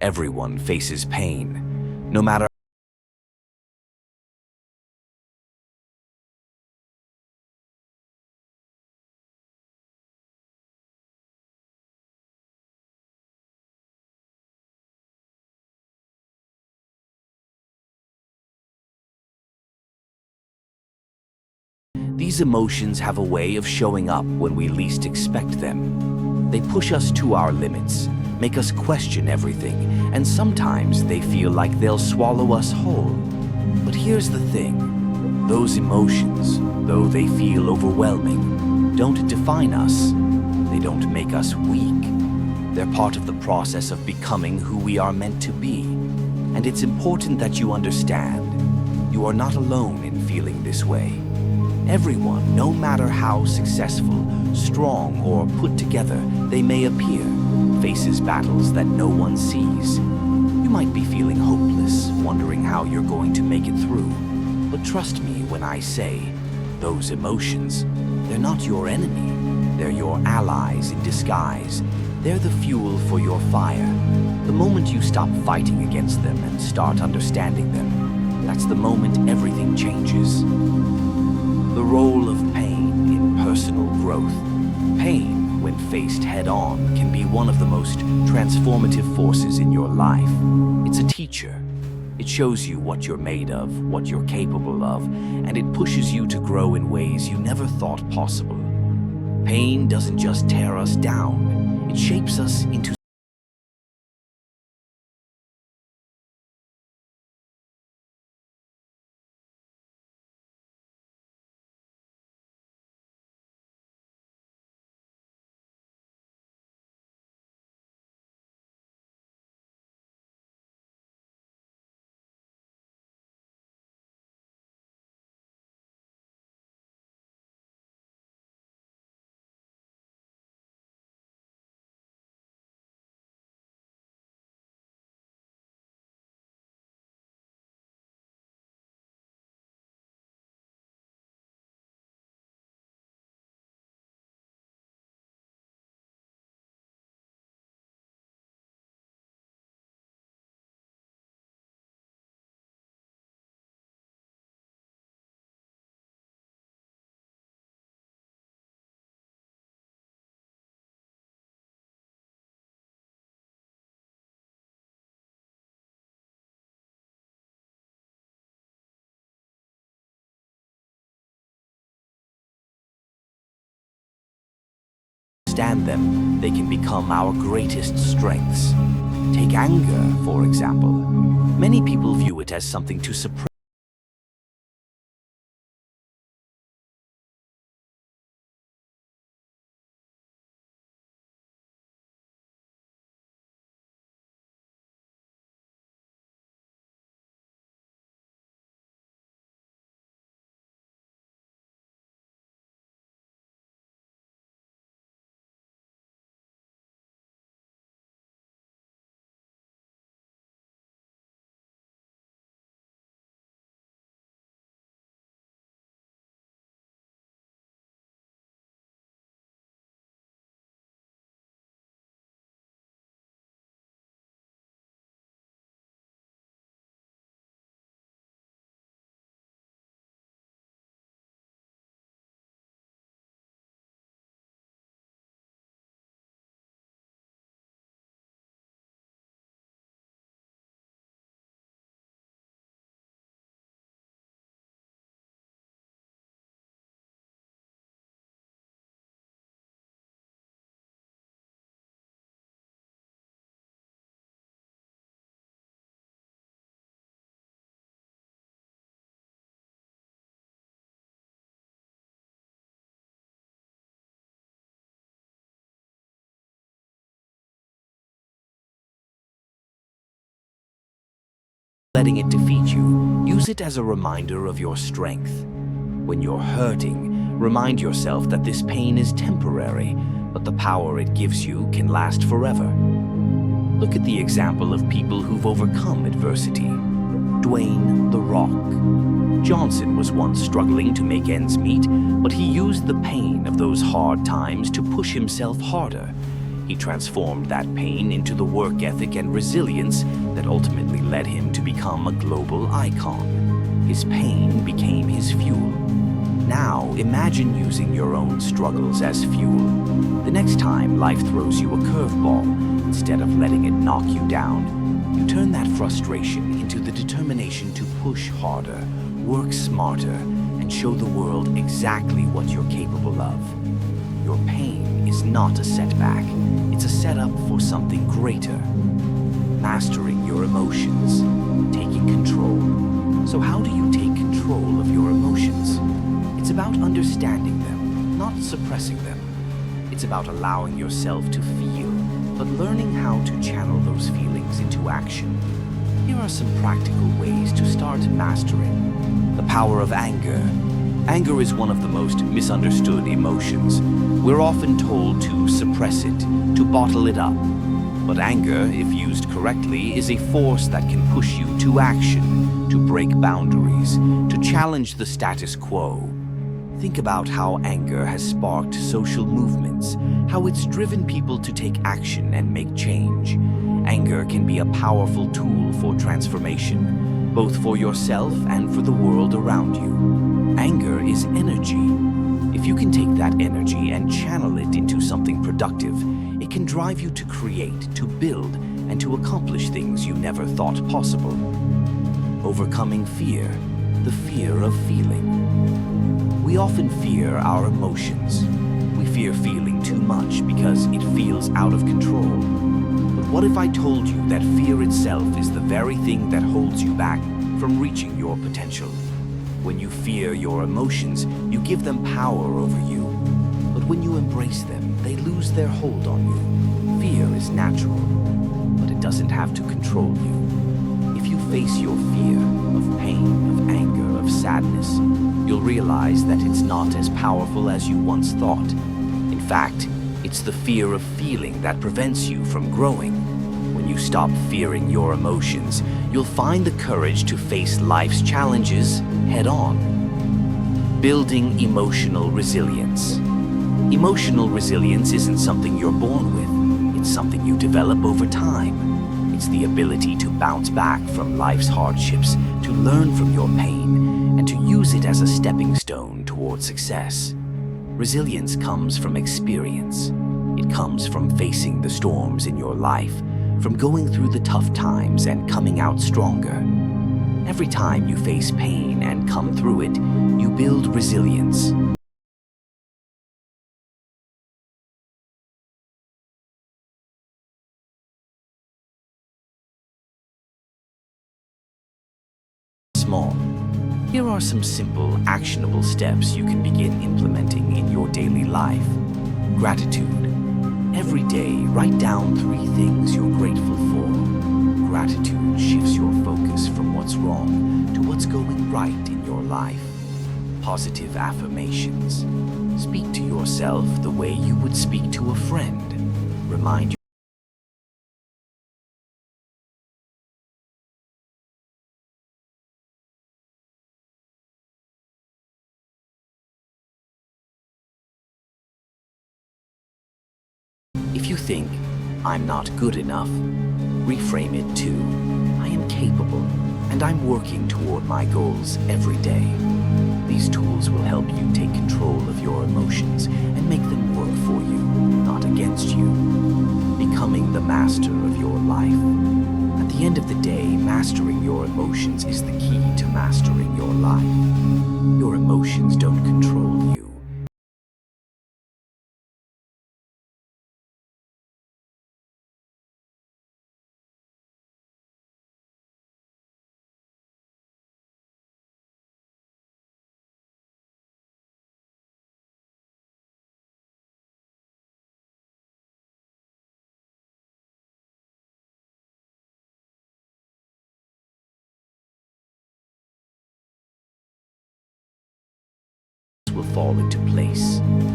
Everyone faces pain, no matter. These emotions have a way of showing up when we least expect them. They push us to our limits, make us question everything, and sometimes they feel like they'll swallow us whole. But here's the thing. Those emotions, though they feel overwhelming, don't define us. They don't make us weak. They're part of the process of becoming who we are meant to be. And it's important that you understand, you are not alone in feeling this way. Everyone, no matter how successful, strong, or put together they may appear, faces battles that no one sees. You might be feeling hopeless, wondering how you're going to make it through. But trust me when I say, those emotions, they're not your enemy. They're your allies in disguise. They're the fuel for your fire. The moment you stop fighting against them and start understanding them, that's the moment everything changes. The role of pain in personal growth. Pain, when faced head-on, can be one of the most transformative forces in your life. It's a teacher. It shows you what you're made of, what you're capable of, and it pushes you to grow in ways you never thought possible. Pain doesn't just tear us down, it shapes us into understand them, they can become our greatest strengths. Take anger, for example. Many people view it as something to suppress. Letting it defeat you, use it as a reminder of your strength. When you're hurting, remind yourself that this pain is temporary, but the power it gives you can last forever. Look at the example of people who've overcome adversity. Dwayne "The Rock" Johnson was once struggling to make ends meet, but he used the pain of those hard times to push himself harder. He transformed that pain into the work ethic and resilience that ultimately led him to become a global icon. His pain became his fuel. Now, imagine using your own struggles as fuel. The next time life throws you a curveball, instead of letting it knock you down, you turn that frustration into the determination to push harder, work smarter, and show the world exactly what you're capable of. Your pain is not a setback. It's a setup for something greater. Mastering your emotions, taking control. So how do you take control of your emotions? It's about understanding them, not suppressing them. It's about allowing yourself to feel, but learning how to channel those feelings into action. Here are some practical ways to start mastering. The power of anger. Anger is one of the most misunderstood emotions. We're often told to suppress it, to bottle it up. But anger, if used correctly, is a force that can push you to action, to break boundaries, to challenge the status quo. Think about how anger has sparked social movements, how it's driven people to take action and make change. Anger can be a powerful tool for transformation, both for yourself and for the world around you. Anger is energy. If you can take that energy and channel it into something productive, it can drive you to create, to build, and to accomplish things you never thought possible. Overcoming fear, the fear of feeling. We often fear our emotions. We fear feeling too much because it feels out of control. But what if I told you that fear itself is the very thing that holds you back from reaching your potential? When you fear your emotions, you give them power over you. But when you embrace them, they lose their hold on you. Fear is natural, but it doesn't have to control you. If you face your fear of pain, of anger, of sadness, you'll realize that it's not as powerful as you once thought. In fact, it's the fear of feeling that prevents you from growing. When you stop fearing your emotions, you'll find the courage to face life's challenges head-on. Building emotional resilience. Emotional resilience isn't something you're born with. It's something you develop over time. It's the ability to bounce back from life's hardships, to learn from your pain, and to use it as a stepping stone toward success. Resilience comes from experience. It comes from facing the storms in your life, from going through the tough times and coming out stronger. Every time you face pain and come through it, you build resilience. Small. Here are some simple, actionable steps you can begin implementing in your daily life. Gratitude. Every day, write down 3 things you're grateful for. Gratitude shifts your focus from what's wrong to what's going right in your life. Positive affirmations. Speak to yourself the way you would speak to a friend. Remind If you think, I'm not good enough, reframe it to, I am capable, and I'm working toward my goals every day. These tools will help you take control of your emotions and make them work for you, not against you. Becoming the master of your life. At the end of the day, mastering your emotions is the key to mastering your life. Your emotions don't control you. Will fall into place.